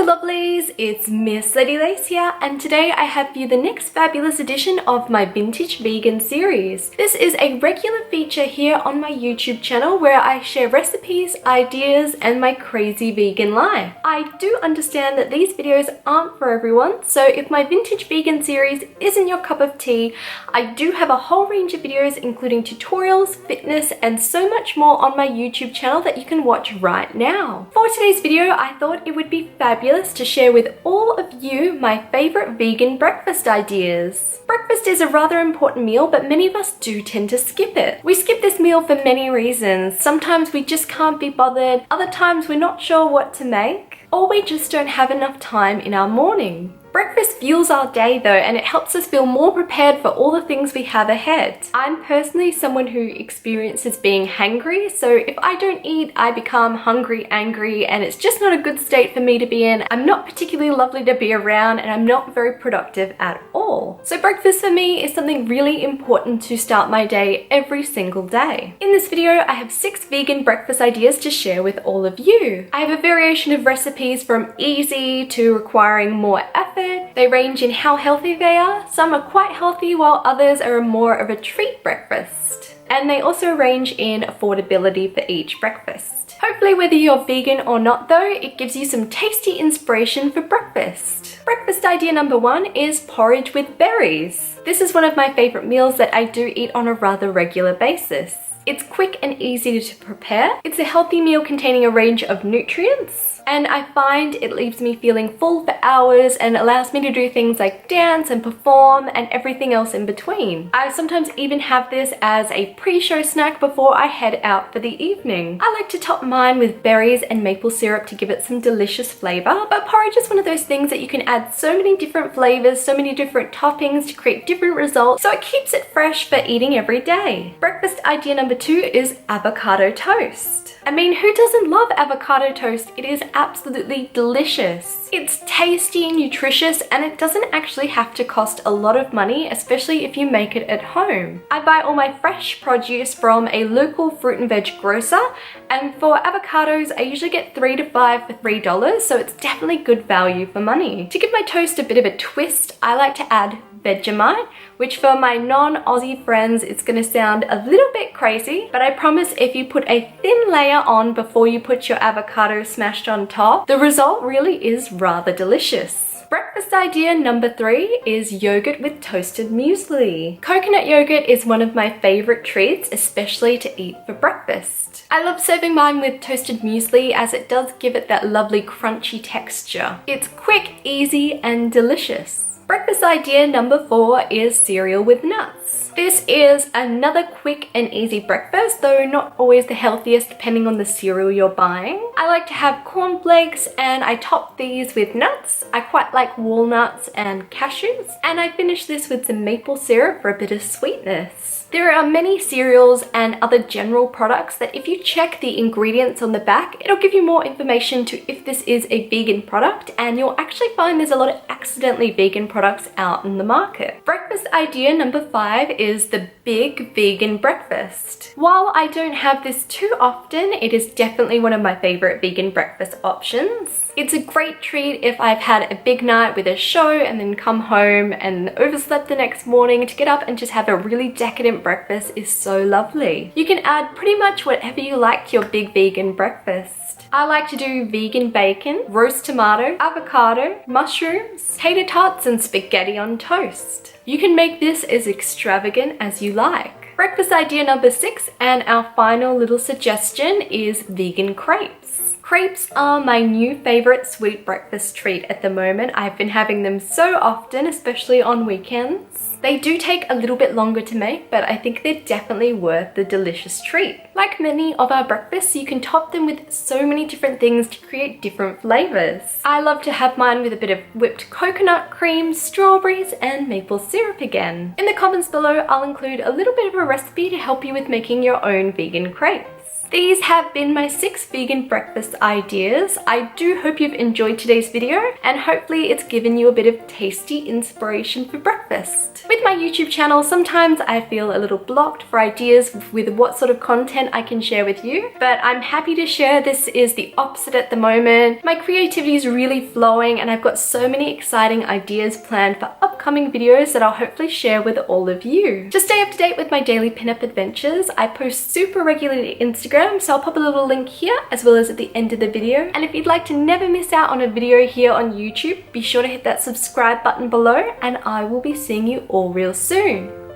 lovelies, it's Miss Lady Lace here, and today I have for you the next fabulous edition of my Vintage Vegan series. This is a regular feature here on my YouTube channel where I share recipes, ideas, and my crazy vegan life. I do understand that these videos aren't for everyone, so if my Vintage Vegan series isn't your cup of tea, I do have a whole range of videos including tutorials, fitness, and so much more on my YouTube channel that you can watch right now. For today's video, I thought it would be fabulous to share with all of you my favorite vegan breakfast ideas. Breakfast is a rather important meal, but many of us do tend to skip it. We skip this meal for many reasons. Sometimes we just can't be bothered, other times we're not sure what to make, or we just don't have enough time in our morning. Breakfast fuels our day though, and it helps us feel more prepared for all the things we have ahead. I'm personally someone who experiences being hangry, so if I don't eat, I become hungry, angry, and it's just not a good state for me to be in. I'm not particularly lovely to be around, and I'm not very productive at all. So breakfast for me is something really important to start my day every single day. In this video, I have 6 vegan breakfast ideas to share with all of you. I have a variation of recipes from easy to requiring more effort. They range in how healthy they are. Some are quite healthy while others are more of a treat breakfast. And they also range in affordability for each breakfast. Hopefully, whether you're vegan or not though, it gives you some tasty inspiration for breakfast. Breakfast idea number 1 is porridge with berries. This is one of my favorite meals that I do eat on a rather regular basis. It's quick and easy to prepare. It's a healthy meal containing a range of nutrients, and I find it leaves me feeling full for hours and allows me to do things like dance and perform and everything else in between. I sometimes even have this as a pre-show snack before I head out for the evening. I like to top mine with berries and maple syrup to give it some delicious flavor, but porridge is one of those things that you can add so many different flavors, so many different toppings to create different results, so it keeps it fresh for eating every day. Breakfast idea number 2 is avocado toast. I mean, who doesn't love avocado toast? It is absolutely delicious. It's tasty, nutritious, and it doesn't actually have to cost a lot of money, especially if you make it at home. I buy all my fresh produce from a local fruit and veg grocer, and for avocados, I usually get 3 to 5 for $3, so it's definitely good value for money. To give my toast a bit of a twist, I like to add Vegemite, which for my non-Aussie friends, it's gonna sound a little bit crazy, but I promise if you put a thin layer on before you put your avocado smashed on top, the result really is rather delicious. Breakfast idea number 3 is yogurt with toasted muesli. Coconut yogurt is one of my favorite treats, especially to eat for breakfast. I love serving mine with toasted muesli as it does give it that lovely crunchy texture. It's quick, easy, and delicious. Breakfast idea number 4 is cereal with nuts. This is another quick and easy breakfast, though not always the healthiest depending on the cereal you're buying. I like to have cornflakes and I top these with nuts. I quite like walnuts and cashews, and I finish this with some maple syrup for a bit of sweetness. There are many cereals and other general products that if you check the ingredients on the back, it'll give you more information to if this is a vegan product, and you'll actually find there's a lot of accidentally vegan products out in the market. Breakfast idea number 5 is the big vegan breakfast. While I don't have this too often, it is definitely one of my favorite vegan breakfast options. It's a great treat if I've had a big night with a show and then come home and overslept the next morning. To get up and just have a really decadent breakfast is so lovely. You can add pretty much whatever you like to your big vegan breakfast. I like to do vegan bacon, roast tomato, avocado, mushrooms, tater tots, and spaghetti on toast. You can make this as extravagant as you like. Breakfast idea number 6 and our final little suggestion is vegan crepes. Crepes are my new favorite sweet breakfast treat at the moment. I've been having them so often, especially on weekends. They do take a little bit longer to make, but I think they're definitely worth the delicious treat. Like many of our breakfasts, you can top them with so many different things to create different flavors. I love to have mine with a bit of whipped coconut cream, strawberries, and maple syrup again. In the comments below, I'll include a little bit of a recipe to help you with making your own vegan crepes. These have been my 6 vegan breakfast ideas. I do hope you've enjoyed today's video and hopefully it's given you a bit of tasty inspiration for breakfast. With my YouTube channel, sometimes I feel a little blocked for ideas with what sort of content I can share with you, but I'm happy to share this is the opposite at the moment. My creativity is really flowing and I've got so many exciting ideas planned for upcoming videos that I'll hopefully share with all of you. To stay up to date with my daily pinup adventures, I post super regularly to Instagram, so I'll pop a little link here as well as at the end of the video. And if you'd like to never miss out on a video here on YouTube, be sure to hit that subscribe button below and I will be seeing you all real soon.